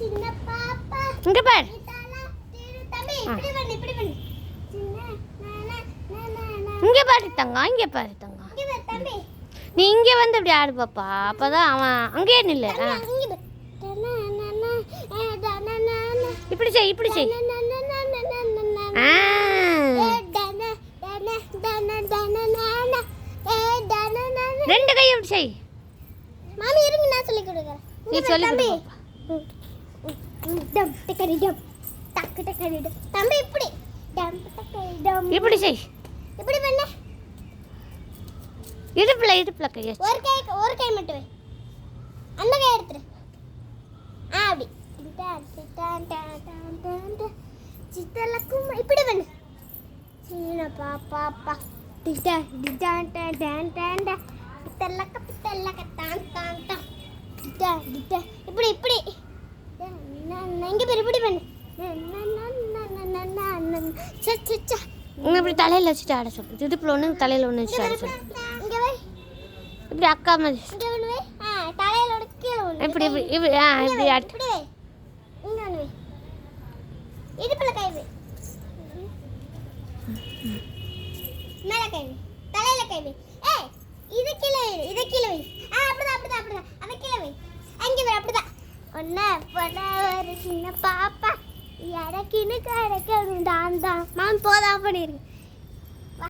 இங்க பாரு. இங்க பாரு தங்கம், இங்க பாரு தங்கம். நீ இங்க வந்து இப்படி ஆடு பாப்பா, அப்பதான் அவன் அங்கேயே நில்லு. இப்படி செய், இப்படி செய். ரெண்டு கையும் இப்படி செய். மாமி இருங்க, நான் சொல்லி கொடுக்குறேன். நீ சொல்லி கொடு. டம் டக்கரி டம் டக்கு டக்கரி டம். தம்பி இப்படி டம் டக்கரி டம். இப்படி செய். இப்படி பண்ணு. இடுப்புல கையை ஒரு கை மட்டும் வை. அந்த கை எடுத்துரு. அப்படி சித்தலக்கும் இப்படி பண்ணு. சீன பாப்பா பா டிடா டிடா டான் டான் டான் பித்தலக்க பித்தலக்க டான் டான் டான் டிடா டிடா இப்படி இப்படி இங்க பேர் இப்படி பண்ணு. சச்சச்சா இப்படி தலையில வச்சுட்டு ஆட சொல்லு. இடுப்புல ஒன்று, தலையில ஒன்று வச்சுட்டு ஆட சொல்லு. இங்க வை. இப்படி அக்கா மாதிரி இங்க ஒன்று வை. தலையில ஒரு கீழே ஒன்று. இப்படி இப்படி இப்படி இப்படி ஆட்டு. இப்படி வை. இங்க ஒன்று வை. இடுப்புல கை வை. மேல கை வை. தலையில கை வை. ஏய் இது கீழே வை. இது கீழே வை. அப்படிதான் அப்படிதான் அப்படிதான். அத கீழே வை. அங்க வை. அப்படிதான். ஒண்ணே போட ஒரு சின்ன பாப்பா. யாரக்கினு கரக்கணும் தான் தான். மாம் போதா பண்ணிருங்க.